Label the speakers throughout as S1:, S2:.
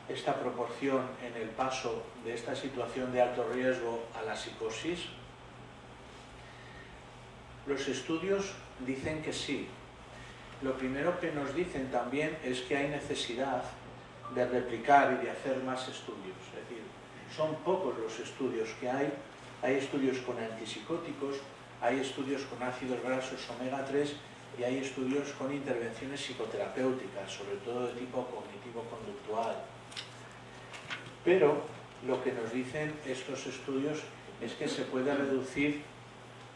S1: esta proporción en el paso de esta situación de alto riesgo a la psicosis? Los estudios dicen que sí. Lo primero que nos dicen también es que hay necesidad de replicar y de hacer más estudios. Es decir, son pocos los estudios que hay. Hay estudios con antipsicóticos, hay estudios con ácidos grasos omega 3 y hay estudios con intervenciones psicoterapéuticas, sobre todo de tipo cognitivo-conductual. Pero lo que nos dicen estos estudios es que se puede reducir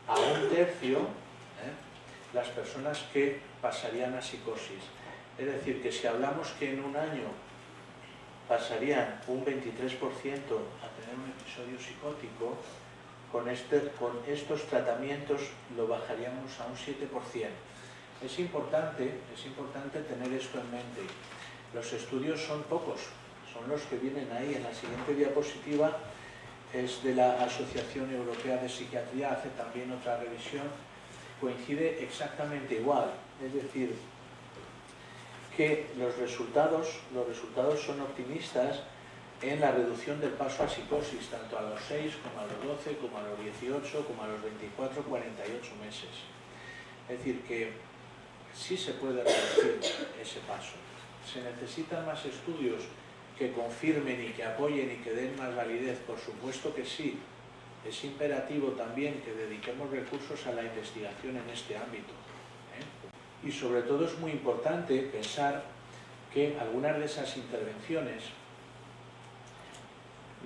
S1: a 1/3 las personas que pasarían a psicosis. Es decir, que si hablamos que en un año pasarían un 23% a tener un episodio psicótico, con estos tratamientos lo bajaríamos a un 7%. Es importante tener esto en mente. Los estudios son pocos, son los que vienen ahí. En la siguiente diapositiva es de la Asociación Europea de Psiquiatría, hace también otra revisión, coincide exactamente igual. Es decir, que los resultados son optimistas en la reducción del paso a psicosis, tanto a los 6 como a los 12, como a los 18, como a los 24, 48 meses. Es decir, que sí se puede reducir ese paso. Se necesitan más estudios que confirmen y que apoyen y que den más validez, por supuesto que sí. Es imperativo también que dediquemos recursos a la investigación en este ámbito. Y sobre todo es muy importante pensar que algunas de esas intervenciones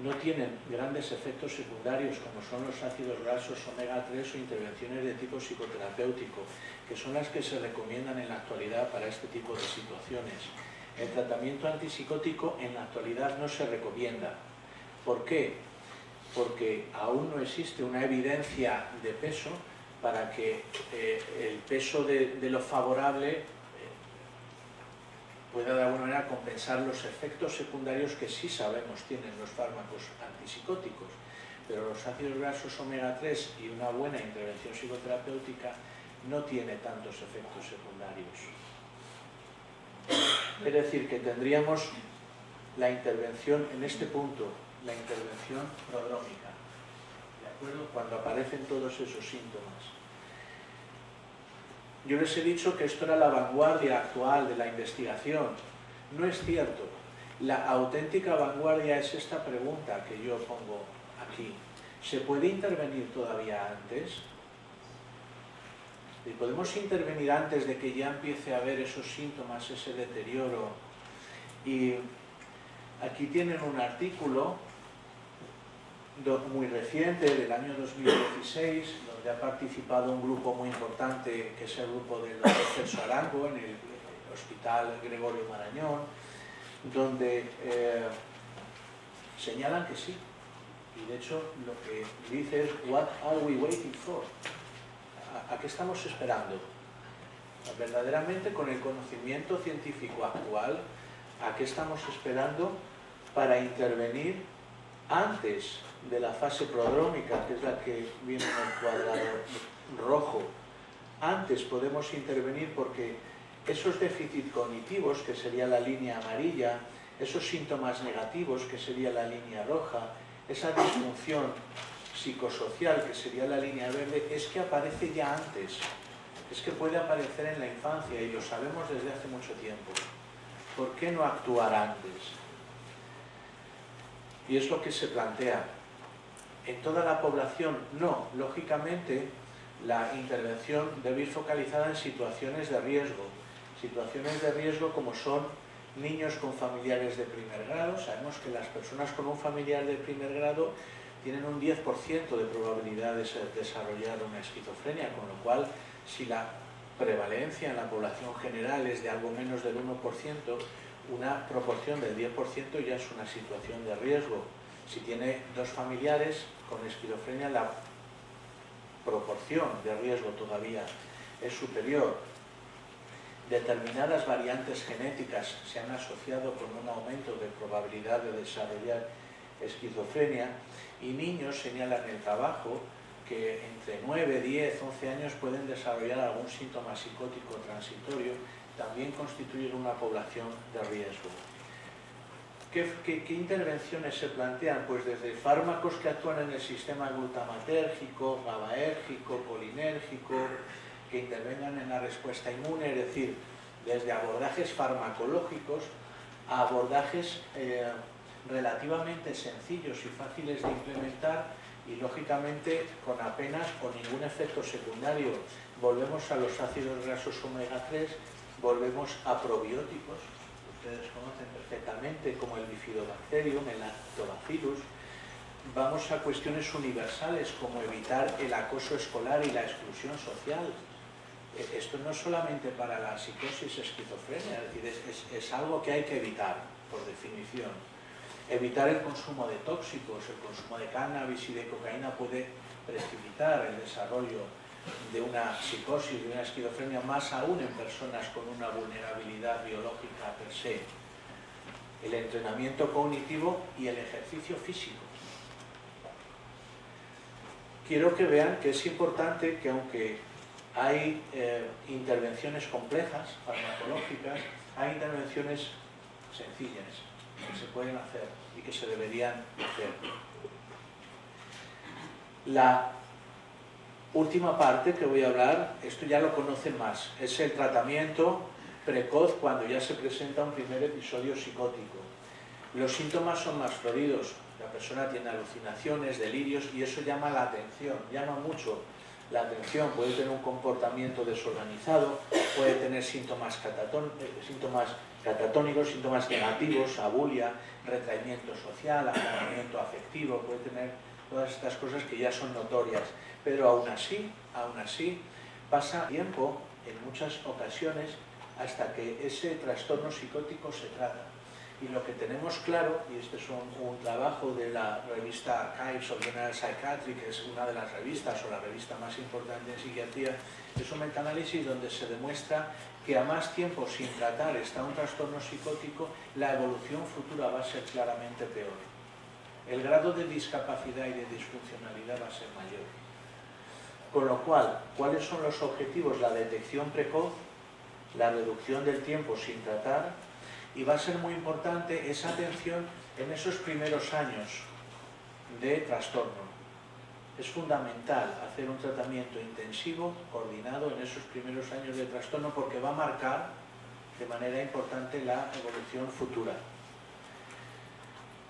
S1: no tienen grandes efectos secundarios como son los ácidos grasos omega 3 o intervenciones de tipo psicoterapéutico, que son las que se recomiendan en la actualidad para este tipo de situaciones. El tratamiento antipsicótico en la actualidad no se recomienda. ¿Por qué? Porque aún no existe una evidencia de peso para que el peso de lo favorable pueda de alguna manera compensar los efectos secundarios que sí sabemos tienen los fármacos antipsicóticos, pero los ácidos grasos omega 3 y una buena intervención psicoterapéutica no tiene tantos efectos secundarios. Es decir, que tendríamos la intervención en este punto, la intervención prodrómica, ¿de acuerdo? Cuando aparecen todos esos síntomas. Yo les he dicho que esto era la vanguardia actual de la investigación. No es cierto. La auténtica vanguardia es esta pregunta que yo pongo aquí. ¿Se puede intervenir todavía antes? ¿Podemos intervenir antes de que ya empiece a haber esos síntomas, ese deterioro? Y aquí tienen un artículo muy reciente, del año 2016, donde ha participado un grupo muy importante, que es el grupo del Dr. Celso Arango, en el Hospital Gregorio Marañón, donde señalan que sí. Y de hecho lo que dice es "What are we waiting for?". ¿A qué estamos esperando? Verdaderamente, con el conocimiento científico actual, ¿a qué estamos esperando para intervenir antes de la fase prodrómica, que es la que viene en el cuadrado rojo? Antes podemos intervenir porque esos déficits cognitivos, que sería la línea amarilla, esos síntomas negativos, que sería la línea roja, esa disfunción psicosocial, que sería la línea verde, es que aparece ya antes, es que puede aparecer en la infancia y lo sabemos desde hace mucho tiempo. ¿Por qué no actuar antes? Y es lo que se plantea. En toda la población, no. Lógicamente, la intervención debe ir focalizada en situaciones de riesgo. Situaciones de riesgo como son niños con familiares de primer grado. Sabemos que las personas con un familiar de primer grado tienen un 10% de probabilidad de desarrollar una esquizofrenia, con lo cual, si la prevalencia en la población general es de algo menos del 1%, una proporción del 10% ya es una situación de riesgo. Si tiene dos familiares con esquizofrenia, la proporción de riesgo todavía es superior. Determinadas variantes genéticas se han asociado con un aumento de probabilidad de desarrollar esquizofrenia, y niños señalan en el trabajo que entre 9, 10, 11 años pueden desarrollar algún síntoma psicótico transitorio, también constituyen una población de riesgo. ¿Qué intervenciones se plantean? Pues desde fármacos que actúan en el sistema glutamatérgico, GABAérgico, colinérgico, que intervengan en la respuesta inmune, es decir, desde abordajes farmacológicos a abordajes relativamente sencillos y fáciles de implementar y lógicamente con apenas o ningún efecto secundario. Volvemos a los ácidos grasos omega 3, volvemos a probióticos, ustedes conocen perfectamente, como el bifidobacterium, el lactobacillus. Vamos a cuestiones universales como evitar el acoso escolar y la exclusión social. Esto no es solamente para la psicosis esquizofrenia, es decir, es algo que hay que evitar, por definición. Evitar el consumo de tóxicos, el consumo de cannabis y de cocaína puede precipitar el desarrollo de una psicosis, de una esquizofrenia, más aún en personas con una vulnerabilidad biológica per se. El entrenamiento cognitivo y el ejercicio físico. Quiero que vean que es importante que aunque hay intervenciones complejas, farmacológicas, hay intervenciones sencillas que se pueden hacer y que se deberían hacer. La última parte que voy a hablar, esto ya lo conocen más, es el tratamiento precoz cuando ya se presenta un primer episodio psicótico. Los síntomas son más floridos, la persona tiene alucinaciones, delirios y eso llama la atención, llama mucho la atención, puede tener un comportamiento desorganizado, puede tener síntomas catatónicos, síntomas negativos, abulia, retraimiento social, agotamiento afectivo, puede tener todas estas cosas que ya son notorias, pero aún así, pasa tiempo en muchas ocasiones hasta que ese trastorno psicótico se trata. Y lo que tenemos claro, y este es un trabajo de la revista Archives of General Psychiatry, que es una de las revistas o la revista más importante en psiquiatría, es un metaanálisis donde se demuestra que a más tiempo sin tratar está un trastorno psicótico, la evolución futura va a ser claramente peor. El grado de discapacidad y de disfuncionalidad va a ser mayor. Con lo cual, ¿cuáles son los objetivos? La detección precoz, la reducción del tiempo sin tratar, y va a ser muy importante esa atención en esos primeros años de trastorno. Es fundamental hacer un tratamiento intensivo, coordinado en esos primeros años de trastorno porque va a marcar de manera importante la evolución futura.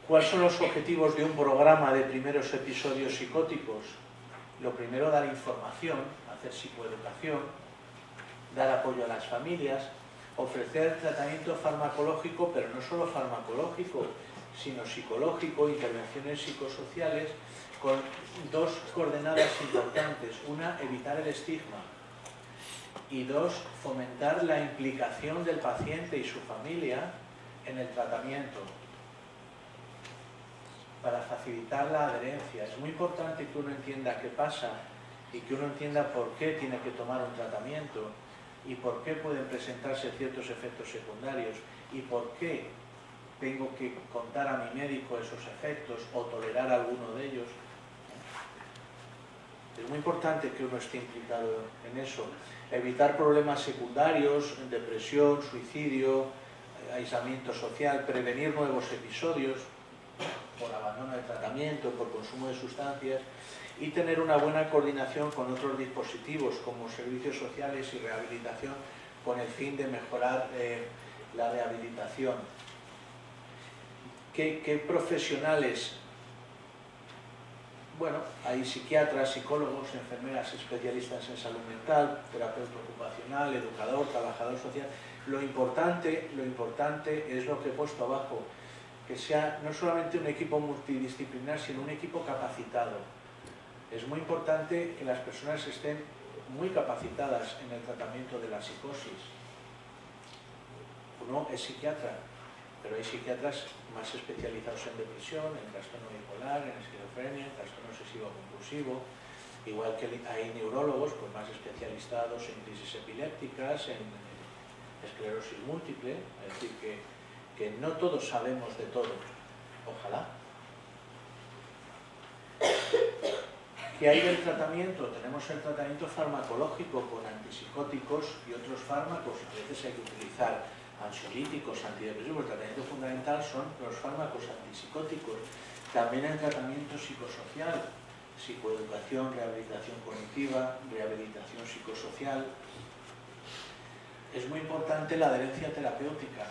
S1: ¿Cuáles son los objetivos de un programa de primeros episodios psicóticos? Lo primero, dar información, hacer psicoeducación, dar apoyo a las familias, ofrecer tratamiento farmacológico, pero no solo farmacológico, sino psicológico, intervenciones psicosociales, con dos coordenadas importantes. Una, evitar el estigma. Y dos, fomentar la implicación del paciente y su familia en el tratamiento, para facilitar la adherencia. Es muy importante que uno entienda qué pasa y que uno entienda por qué tiene que tomar un tratamiento y por qué pueden presentarse ciertos efectos secundarios y por qué tengo que contar a mi médico esos efectos o tolerar alguno de ellos. Es muy importante que uno esté implicado en eso. Evitar problemas secundarios, depresión, suicidio, aislamiento social, prevenir nuevos episodios por abandono de tratamiento, por consumo de sustancias, y tener una buena coordinación con otros dispositivos como servicios sociales y rehabilitación con el fin de mejorar la rehabilitación. ¿Qué profesionales? Bueno, hay psiquiatras, psicólogos, enfermeras especialistas en salud mental, terapeuta ocupacional, educador, trabajador social. Lo importante es lo que he puesto abajo, que sea no solamente un equipo multidisciplinar, sino un equipo capacitado. Es muy importante que las personas estén muy capacitadas en el tratamiento de la psicosis. Uno es psiquiatra, pero hay psiquiatras más especializados en depresión, en trastorno bipolar, en esquizofrenia, en trastorno obsesivo-compulsivo, igual que hay neurólogos pues, más especializados en crisis epilépticas, en esclerosis múltiple, es decir, que no todos sabemos de todo, ojalá. ¿Qué hay del tratamiento? Tenemos el tratamiento farmacológico con antipsicóticos y otros fármacos. A veces hay que utilizar ansiolíticos, antidepresivos. El tratamiento fundamental son los fármacos antipsicóticos. También el tratamiento psicosocial, psicoeducación, rehabilitación cognitiva, rehabilitación psicosocial. Es muy importante la adherencia terapéutica.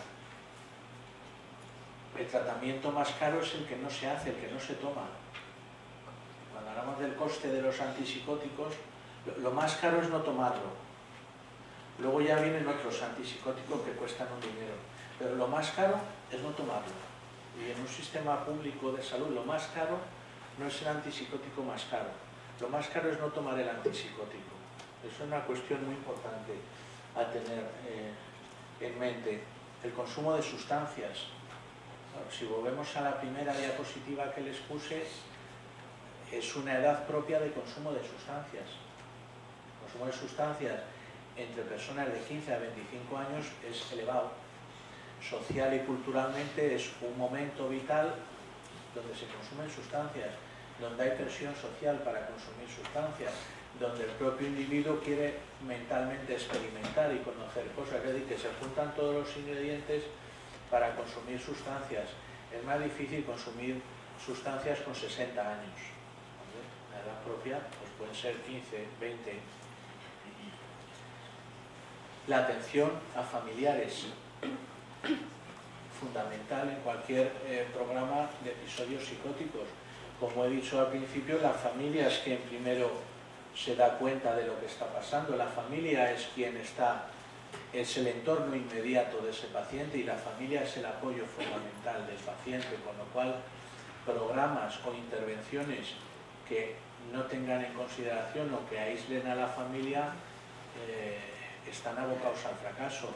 S1: El tratamiento más caro es el que no se hace, el que no se toma. Cuando hablamos del coste de los antipsicóticos, lo más caro es no tomarlo. Luego ya vienen otros antipsicóticos que cuestan un dinero. Pero lo más caro es no tomarlo. Y en un sistema público de salud, lo más caro no es el antipsicótico más caro. Lo más caro es no tomar el antipsicótico. Eso es una cuestión muy importante a tener en mente. El consumo de sustancias. Bueno, si volvemos a la primera diapositiva que les puse, es una edad propia de consumo de sustancias. El consumo de sustancias entre personas de 15 a 25 años es elevado. Social y culturalmente es un momento vital donde se consumen sustancias, donde hay presión social para consumir sustancias, donde el propio individuo quiere mentalmente experimentar y conocer cosas, es decir, que se juntan todos los ingredientes para consumir sustancias. Es más difícil consumir sustancias con 60 años. La edad propia pues pueden ser 15, 20. La atención a familiares, fundamental en cualquier programa de episodios psicóticos. Como he dicho al principio, la familia es quien primero se da cuenta de lo que está pasando. La familia es quien es el entorno inmediato de ese paciente y la familia es el apoyo fundamental del paciente, con lo cual programas o intervenciones que no tengan en consideración o que aíslen a la familia están abocados al fracaso.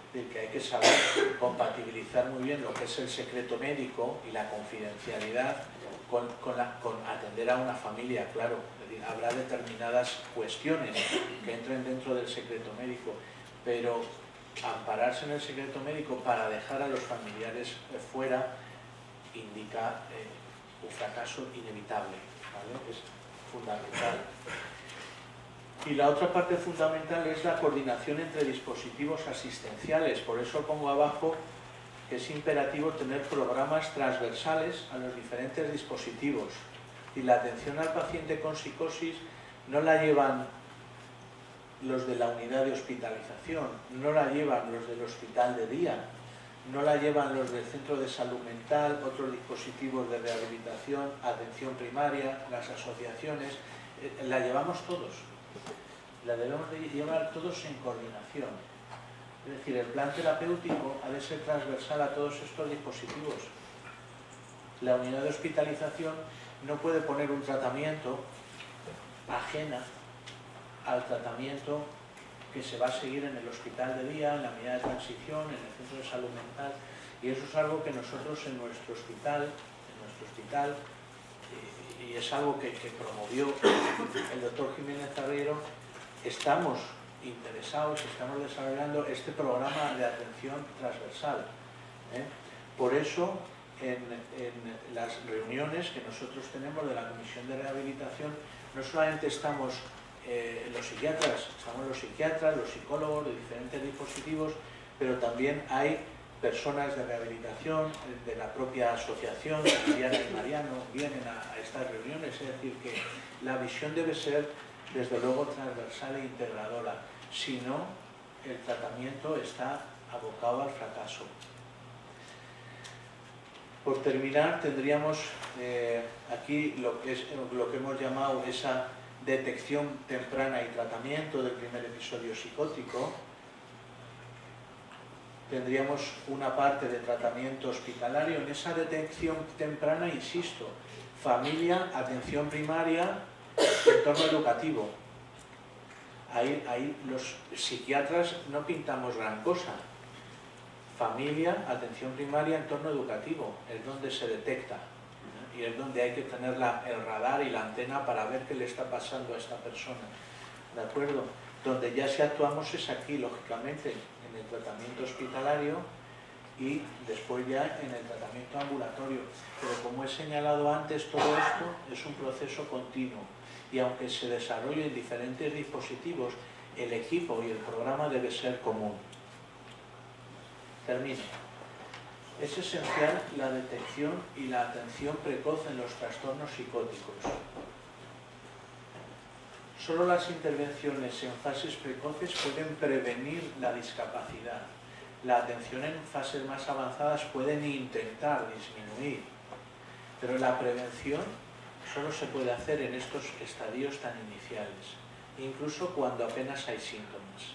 S1: Es decir, que hay que saber compatibilizar muy bien lo que es el secreto médico y la confidencialidad con atender a una familia, claro. Es decir, habrá determinadas cuestiones que entren dentro del secreto médico, pero ampararse en el secreto médico para dejar a los familiares fuera indica un fracaso inevitable, ¿vale? Es fundamental. Y la otra parte fundamental es la coordinación entre dispositivos asistenciales. Por eso pongo abajo que es imperativo tener programas transversales a los diferentes dispositivos. Y la atención al paciente con psicosis no la llevan los de la unidad de hospitalización, no la llevan los del hospital de día, no la llevan los del centro de salud mental, otros dispositivos de rehabilitación, atención primaria, las asociaciones, la llevamos todos. La debemos de llevar todos en coordinación. Es decir, el plan terapéutico ha de ser transversal a todos estos dispositivos. La unidad de hospitalización no puede poner un tratamiento ajena al tratamiento que se va a seguir en el hospital de día, en la unidad de transición, en el centro de salud mental, y eso es algo que nosotros en nuestro hospital, y es algo que promovió el doctor Jiménez Arriero, estamos interesados, estamos desarrollando este programa de atención transversal. Por eso, en las reuniones que nosotros tenemos de la Comisión de Rehabilitación, no solamente estamos los psiquiatras, los psicólogos de diferentes dispositivos, pero también hay personas de rehabilitación, de la propia asociación, Diana y Mariano, vienen a estas reuniones. Es decir, que la visión debe ser, desde luego, transversal e integradora. Si no, el tratamiento está abocado al fracaso. Por terminar, tendríamos aquí lo que hemos llamado esa detección temprana y tratamiento del primer episodio psicótico. Tendríamos una parte de tratamiento hospitalario. En esa detección temprana, insisto, familia, atención primaria, entorno educativo. Ahí los psiquiatras no pintamos gran cosa. Familia, atención primaria, entorno educativo, es donde se detecta, y es donde hay que tener el radar y la antena para ver qué le está pasando a esta persona. ¿De acuerdo? Donde ya si actuamos es aquí, lógicamente, en el tratamiento hospitalario y después ya en el tratamiento ambulatorio. Pero como he señalado antes, todo esto es un proceso continuo. Y aunque se desarrolle en diferentes dispositivos, el equipo y el programa debe ser común. Termino. Es esencial la detección y la atención precoz en los trastornos psicóticos. Solo las intervenciones en fases precoces pueden prevenir la discapacidad. La atención en fases más avanzadas pueden intentar disminuir, pero la prevención solo se puede hacer en estos estadios tan iniciales, incluso cuando apenas hay síntomas.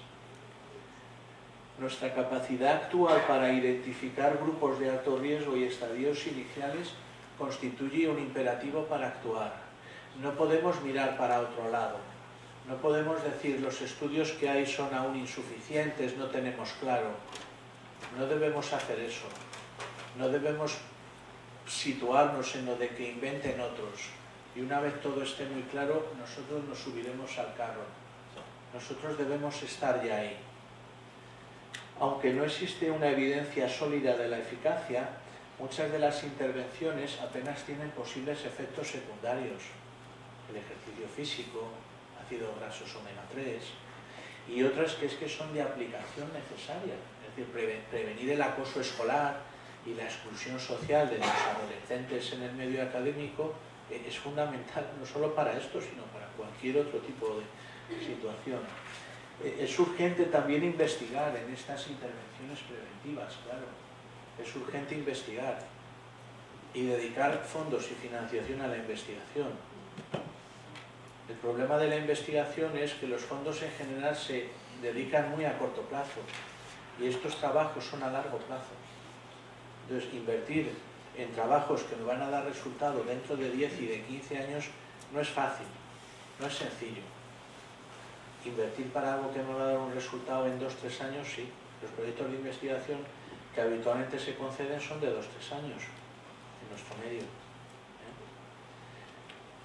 S1: Nuestra capacidad actual para identificar grupos de alto riesgo y estadios iniciales constituye un imperativo para actuar. No podemos mirar para otro lado. No podemos decir los estudios que hay son aún insuficientes, no tenemos claro. No debemos hacer eso. No debemos situarnos en lo de que inventen otros. Y una vez todo esté muy claro, nosotros nos subiremos al carro. Nosotros debemos estar ya ahí. Aunque no existe una evidencia sólida de la eficacia, muchas de las intervenciones apenas tienen posibles efectos secundarios. El ejercicio físico, ácidos grasos omega 3 y otras que es que son de aplicación necesaria. Es decir, prevenir el acoso escolar y la exclusión social de los adolescentes en el medio académico es fundamental no solo para esto, sino para cualquier otro tipo de situación. Es urgente también investigar en estas intervenciones preventivas, claro. Es urgente investigar y dedicar fondos y financiación a la investigación. El problema de la investigación es que los fondos en general se dedican muy a corto plazo y estos trabajos son a largo plazo. Entonces, invertir en trabajos que me van a dar resultado dentro de 10 y de 15 años no es fácil, no es sencillo. Invertir para algo que me va a dar un resultado en 2 o 3 años, sí. Los proyectos de investigación que habitualmente se conceden son de 2 o 3 años en nuestro medio.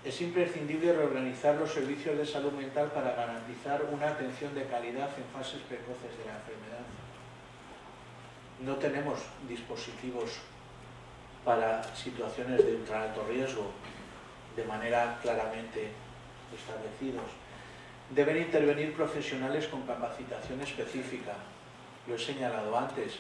S1: Es imprescindible reorganizar los servicios de salud mental para garantizar una atención de calidad en fases precoces de la enfermedad. No tenemos dispositivos para situaciones de ultra alto riesgo de manera claramente establecidos. Deben intervenir profesionales con capacitación específica. Lo he señalado antes.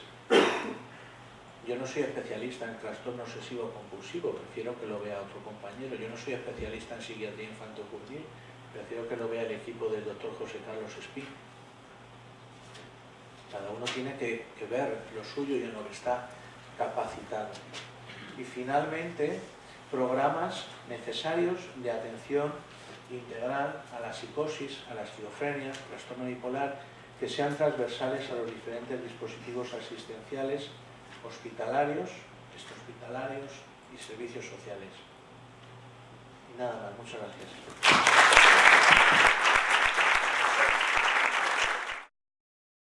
S1: Yo no soy especialista en trastorno obsesivo compulsivo, prefiero que lo vea otro compañero. Yo no soy especialista en psiquiatría infanto-juvenil, prefiero que lo vea el equipo del doctor José Carlos Espín. Cada uno tiene que ver lo suyo y en lo que está capacitado. Y finalmente, programas necesarios de atención integral a la psicosis, a la esquizofrenia, trastorno bipolar, que sean transversales a los diferentes dispositivos asistenciales, hospitalarios, extrahospitalarios y servicios sociales. Y nada más, muchas gracias.